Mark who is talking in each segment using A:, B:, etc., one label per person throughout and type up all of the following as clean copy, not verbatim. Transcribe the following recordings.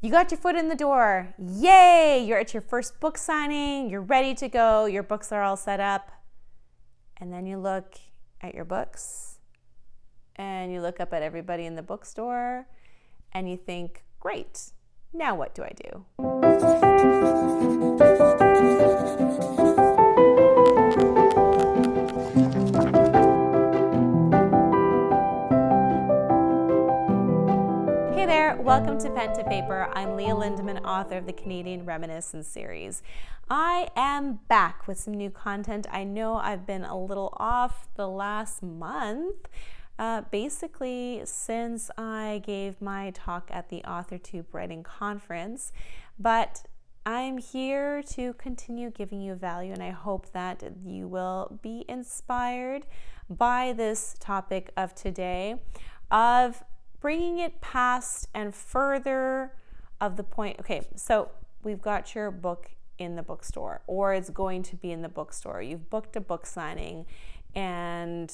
A: You got your foot in the door. Yay! You're at your first book signing. You're ready to go. Your books are all set up. And then you look at your books and you look up at everybody in the bookstore and you think, great, now what do I do? Hey there, welcome to Pen to Paper. I'm Leah Lindeman, author of the Canadian Reminiscence Series. I am back with some new content. I know I've been a little off the last month, basically since I gave my talk at the AuthorTube Writing Conference, but I'm here to continue giving you value, and I hope that you will be inspired by this topic of today of bringing it past and further of the point. Okay, so we've got your book in the bookstore, or it's going to be in the bookstore. You've booked a book signing and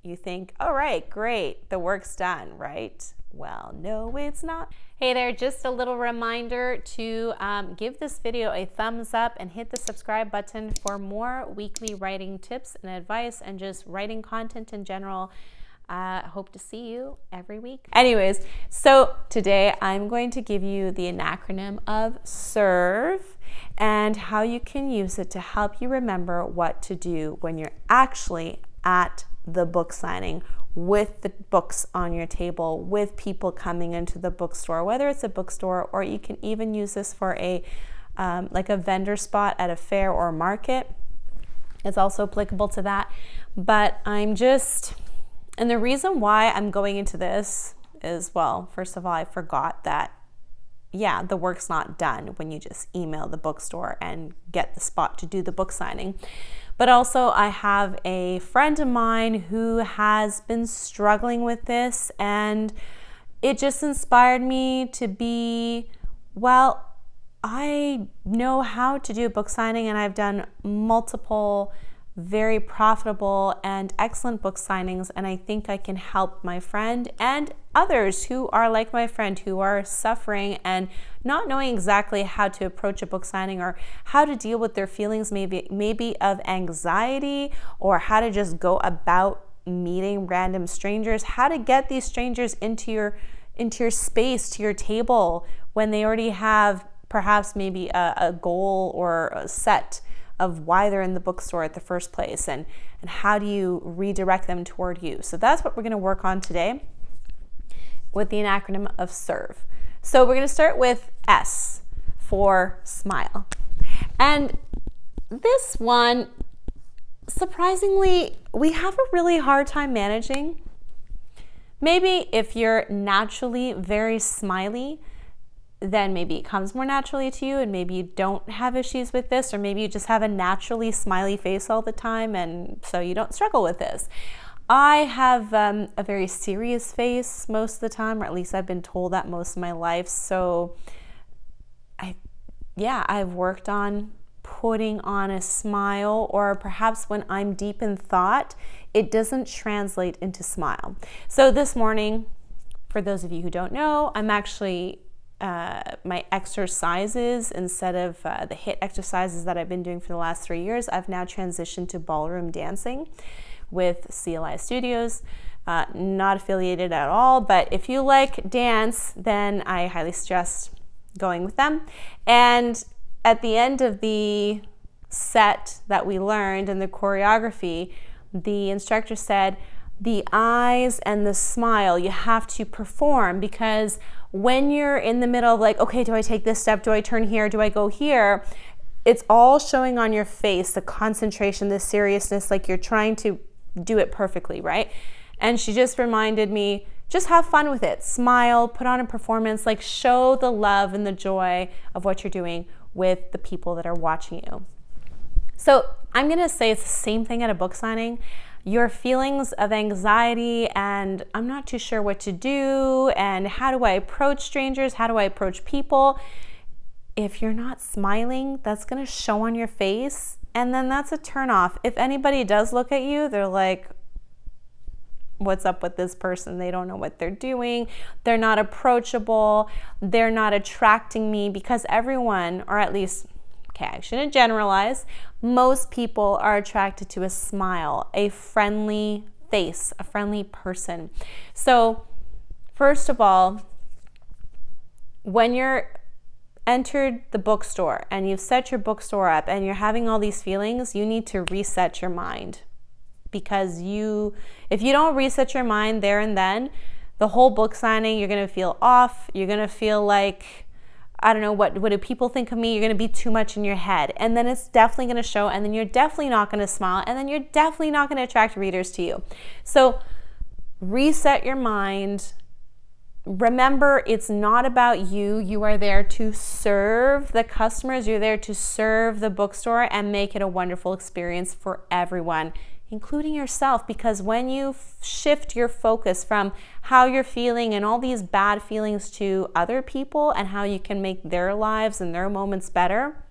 A: you think, all right, great, the work's done, right? Well, no, it's not. Hey there, just a little reminder to give this video a thumbs up and hit the subscribe button for more weekly writing tips and advice and just writing content in general. Hope to see you every week. Anyways, so today I'm going to give you the acronym of SERVE and how you can use it to help you remember what to do when you're actually at the book signing with the books on your table, with people coming into the bookstore, whether it's a bookstore or you can even use this for a like a vendor spot at a fair or market. It's also applicable to that. But and the reason why I'm going into this is, well, first of all, I forgot that, yeah, the work's not done when you just email the bookstore and get the spot to do the book signing. But also I have a friend of mine who has been struggling with this, and it just inspired me to be, well, I know how to do a book signing, and I've done multiple very profitable and excellent book signings, and I think I can help my friend and others who are like my friend, who are suffering and not knowing exactly how to approach a book signing or how to deal with their feelings, maybe of anxiety, or how to just go about meeting random strangers, how to get these strangers into your space, to your table, when they already have perhaps maybe a goal or a set of why they're in the bookstore at the first place, and how do you redirect them toward you. So that's what we're going to work on today with the acronym of SERVE. So we're going to start with S for smile. And this one, surprisingly, we have a really hard time managing. Maybe if you're naturally very smiley, then maybe it comes more naturally to you, and maybe you don't have issues with this, or maybe you just have a naturally smiley face all the time, and so you don't struggle with this. I have a very serious face most of the time, or at least I've been told that most of my life. So I've worked on putting on a smile, or perhaps when I'm deep in thought, it doesn't translate into smile. So this morning, for those of you who don't know, I'm actually my exercises, instead of the HIIT exercises that I've been doing for the last 3 years, I've now transitioned to ballroom dancing with CLI Studios. Not affiliated at all, but if you like dance, then I highly suggest going with them. And at the end of the set that we learned and the choreography, the instructor said, the eyes and the smile, you have to perform, because when you're in the middle of like, okay, do I take this step? Do I turn here? Do I go here? It's all showing on your face, the concentration, the seriousness, like you're trying to do it perfectly, right? And she just reminded me, just have fun with it. Smile, put on a performance, like show the love and the joy of what you're doing with the people that are watching you. So I'm gonna say it's the same thing at a book signing. Your feelings of anxiety and I'm not too sure what to do, and how do I approach strangers, how do I approach people? If you're not smiling, that's gonna show on your face, and then that's a turn off. If anybody does look at you, they're like, what's up with this person? They don't know what they're doing. They're not approachable. They're not attracting me, because everyone, or at least, okay, I shouldn't generalize, most people are attracted to a smile, a friendly face, a friendly person. So first of all, when you're entered the bookstore and you've set your bookstore up and you're having all these feelings, you need to reset your mind. Because if you don't reset your mind there and then, the whole book signing, you're going to feel off. You're going to feel like, I don't know, what do people think of me? You're going to be too much in your head. And then it's definitely going to show, and then you're definitely not going to smile, and then you're definitely not going to attract readers to you. So reset your mind. Remember, it's not about you. You are there to serve the customers. You're there to serve the bookstore and make it a wonderful experience for everyone, including yourself. Because when you shift your focus from how you're feeling and all these bad feelings to other people and how you can make their lives and their moments better,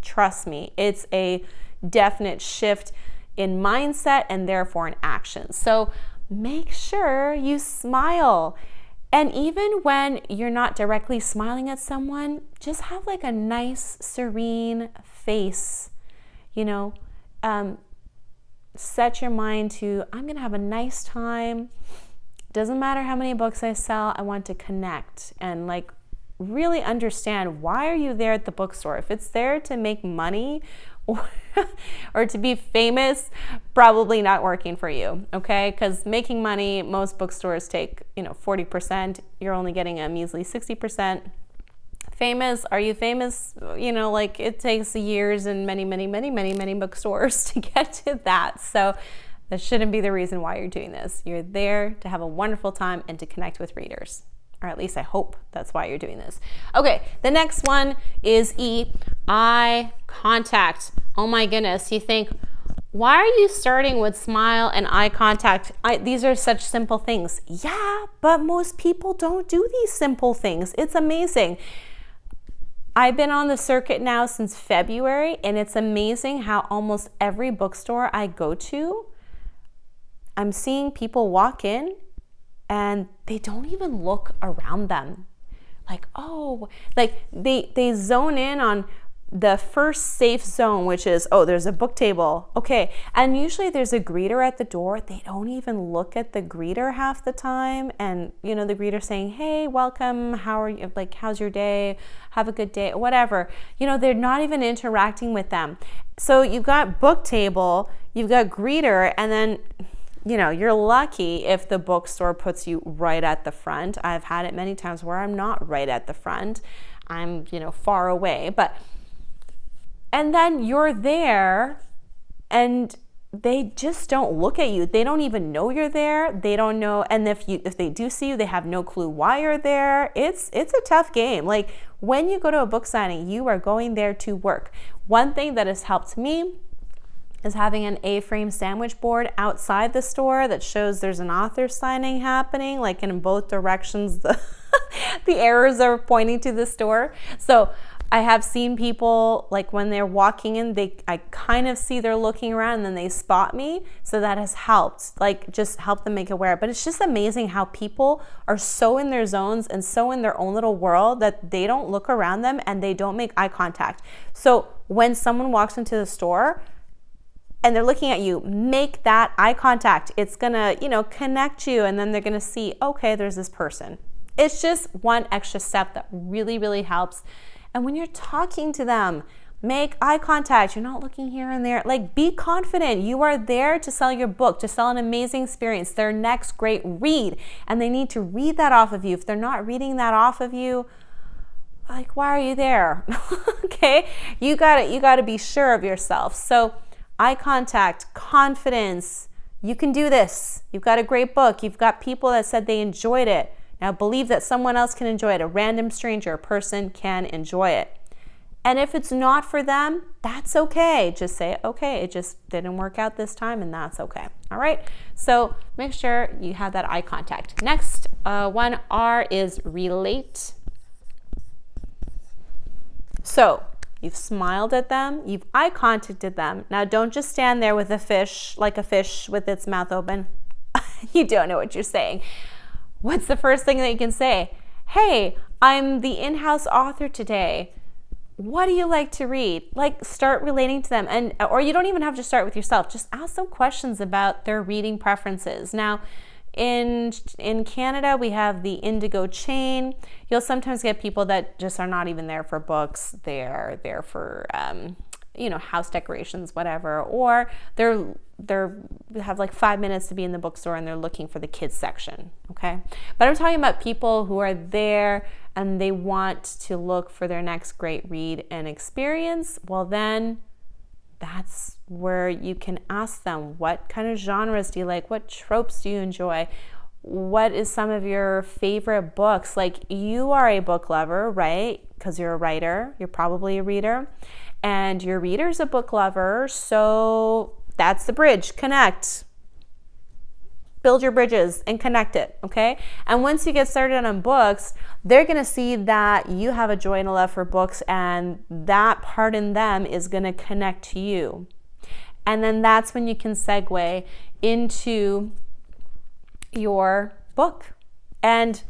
A: trust me, it's a definite shift in mindset and therefore in action. So make sure you smile. And even when you're not directly smiling at someone, just have like a nice, serene face, set your mind to, I'm going to have a nice time. Doesn't matter how many books I sell. I want to connect and like really understand, why are you there at the bookstore? If it's there to make money or to be famous, probably not working for you, okay? Because making money, most bookstores take 40%. You're only getting a measly 60%. Famous, are you famous? Like it takes years and many bookstores to get to that. So that shouldn't be the reason why you're doing this. You're there to have a wonderful time and to connect with readers. Or at least I hope that's why you're doing this. Okay, the next one is E, eye contact. Oh my goodness, you think, why are you starting with smile and eye contact? These are such simple things. Yeah, but most people don't do these simple things. It's amazing. I've been on the circuit now since February, and it's amazing how almost every bookstore I go to, I'm seeing people walk in and they don't even look around them. Like, oh, like they zone in on the first safe zone, which is, oh, there's a book table. Okay. And usually there's a greeter at the door. They don't even look at the greeter half the time. And, the greeter saying, hey, welcome. How are you? Like, how's your day? Have a good day, whatever. They're not even interacting with them. So you've got book table, you've got greeter, and then, you're lucky if the bookstore puts you right at the front. I've had it many times where I'm not right at the front. I'm, far away, and then you're there and they just don't look at you. They don't even know you're there. They don't know. And if they do see you, they have no clue why you're there. It's a tough game. Like when you go to a book signing, you are going there to work. One thing that has helped me is having an A-frame sandwich board outside the store that shows there's an author signing happening, like in both directions, the arrows are pointing to the store. So I have seen people, like when they're walking in, I kind of see they're looking around and then they spot me. So that has helped, like just help them make aware. But it's just amazing how people are so in their zones and so in their own little world that they don't look around them and they don't make eye contact. So when someone walks into the store and they're looking at you, make that eye contact. It's gonna, connect you, and then they're gonna see, okay, there's this person. It's just one extra step that really, really helps. And when you're talking to them, make eye contact. You're not looking here and there. Like, be confident. You are there to sell your book, to sell an amazing experience, their next great read. And they need to read that off of you. If they're not reading that off of you, like, why are you there? Okay? You gotta be sure of yourself. So eye contact, confidence. You can do this. You've got a great book. You've got people that said they enjoyed it. Now believe that someone else can enjoy it. A random stranger, a person can enjoy it. And if it's not for them, that's okay. Just say, okay, it just didn't work out this time, and that's okay. All right? So make sure you have that eye contact. Next one, R, is relate. So you've smiled at them, you've eye contacted them. Now don't just stand there with a fish, like a fish with its mouth open, you don't know what you're saying. What's the first thing that you can say? Hey, I'm the in-house author today. What do you like to read? Like, start relating to them. Or you don't even have to start with yourself. Just ask them questions about their reading preferences. Now, in Canada, we have the Indigo chain. You'll sometimes get people that just are not even there for books. They're there for house decorations, whatever, or they have like 5 minutes to be in the bookstore and they're looking for the kids section, okay? But I'm talking about people who are there and they want to look for their next great read and experience. Well, then that's where you can ask them, what kind of genres do you like? What tropes do you enjoy? What is some of your favorite books? Like, you are a book lover, right? Because you're a writer, you're probably a reader, and your reader's a book lover. So that's the bridge. Connect. Build your bridges and connect it, okay? And once you get started on books, they're gonna see that you have a joy and a love for books, and that part in them is gonna connect to you. And then that's when you can segue into your book and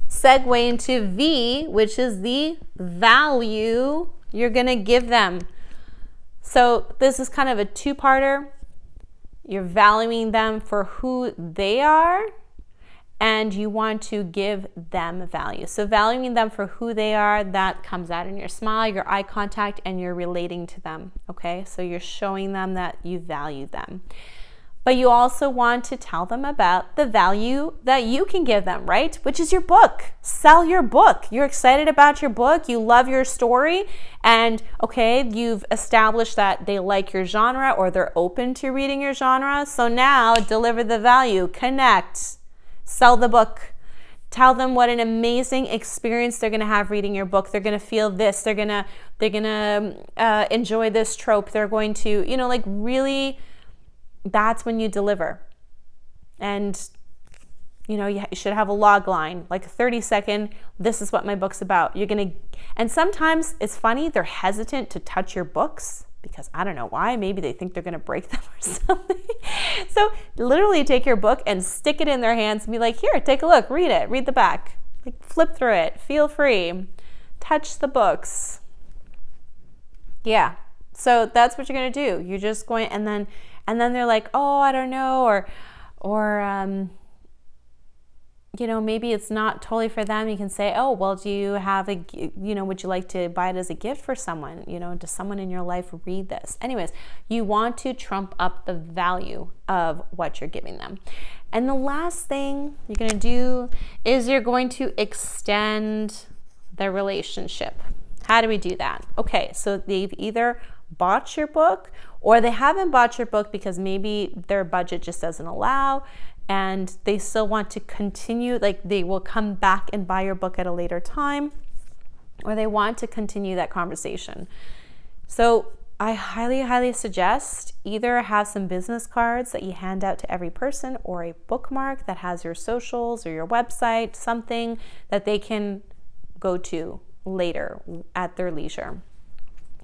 A: segue into V, which is the value you're gonna give them. So this is kind of a two-parter. You're valuing them for who they are, and you want to give them value. So valuing them for who they are, that comes out in your smile, your eye contact, and you're relating to them, okay? So you're showing them that you value them. But you also want to tell them about the value that you can give them, right? Which is your book. Sell your book. You're excited about your book. You love your story. And okay, you've established that they like your genre or they're open to reading your genre. So now deliver the value, connect, sell the book. Tell them what an amazing experience they're gonna have reading your book. They're gonna feel this. They're gonna enjoy this trope. They're going to, like, really. That's when you deliver. And you should have a log line, like a 30-second, this is what my book's about. And sometimes it's funny, they're hesitant to touch your books because I don't know why, maybe they think they're gonna break them or something. So literally take your book and stick it in their hands and be like, here, take a look, read it, read the back, like, flip through it, feel free, touch the books. Yeah, so that's what you're gonna do. You're just going, and then they're like, oh, I don't know, or maybe it's not totally for them. You can say, oh, well, do you have would you like to buy it as a gift for someone? Does someone in your life read this? Anyways, you want to trump up the value of what you're giving them. And the last thing you're going to do is you're going to extend the relationship. How do we do that? Okay, so they've either bought your book or they haven't bought your book because maybe their budget just doesn't allow and they still want to continue, like they will come back and buy your book at a later time, or they want to continue that conversation. So I highly, highly suggest either have some business cards that you hand out to every person, or a bookmark that has your socials or your website, something that they can go to later at their leisure.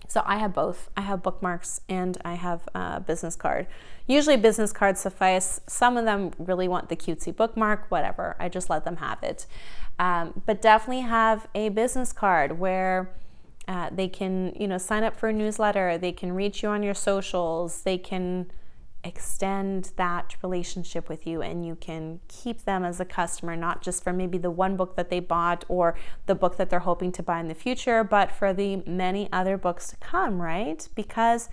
A: So I have both. I have bookmarks and I have a business card. Usually business cards suffice. Some of them really want the cutesy bookmark, whatever. I just let them have it. But definitely have a business card where they can, sign up for a newsletter. They can reach you on your socials. They can extend that relationship with you, and you can keep them as a customer, not just for maybe the one book that they bought or the book that they're hoping to buy in the future, but for the many other books to come, right? Because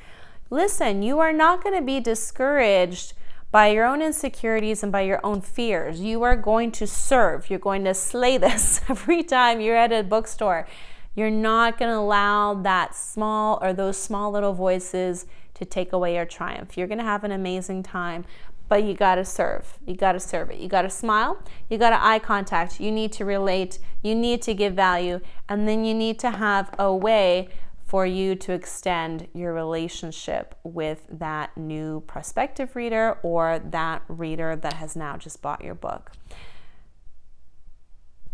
A: listen, you are not going to be discouraged by your own insecurities and by your own fears. You are going to serve. You're going to slay this every time you're at a bookstore. You're not going to allow that small or those small little voices to take away your triumph. You're going to have an amazing time, but you got to serve. You got to serve it. You got to smile. You got to eye contact. You need to relate. You need to give value. And then you need to have a way for you to extend your relationship with that new prospective reader or that reader that has now just bought your book.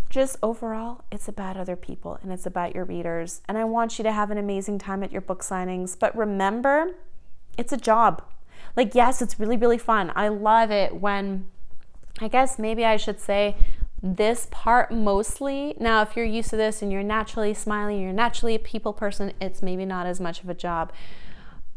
A: Just overall, it's about other people and it's about your readers. And I want you to have an amazing time at your book signings. But remember, it's a job. Like, yes, it's really, really fun. I love it when I guess maybe I should say this part mostly. Now, if you're used to this and you're naturally smiling, you're naturally a people person, it's maybe not as much of a job.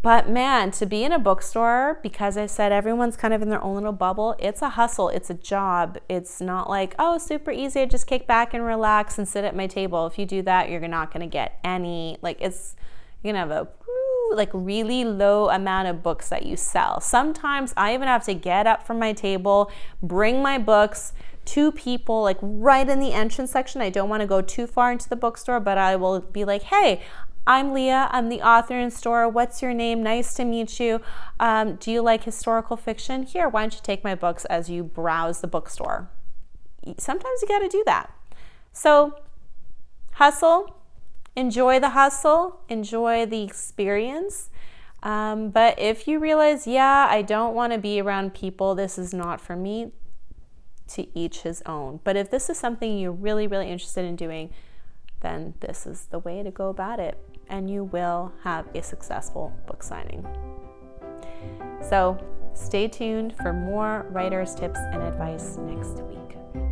A: But man, to be in a bookstore, because I said everyone's kind of in their own little bubble, it's a hustle, it's a job. It's not like, oh, super easy, I just kick back and relax and sit at my table. If you do that, you're not gonna get any, like you're gonna have a like really low amount of books that you sell. Sometimes I even have to get up from my table, bring my books to people like right in the entrance section. I don't wanna go too far into the bookstore, but I will be like, hey, I'm Leah, I'm the author in store. What's your name? Nice to meet you. Do you like historical fiction? Here, why don't you take my books as you browse the bookstore? Sometimes you gotta do that. So hustle, enjoy the hustle, enjoy the experience. But if you realize, yeah, I don't wanna be around people, this is not for me, to each his own. But if this is something you're really, really interested in doing, then this is the way to go about it, and you will have a successful book signing. So stay tuned for more writers' tips and advice next week.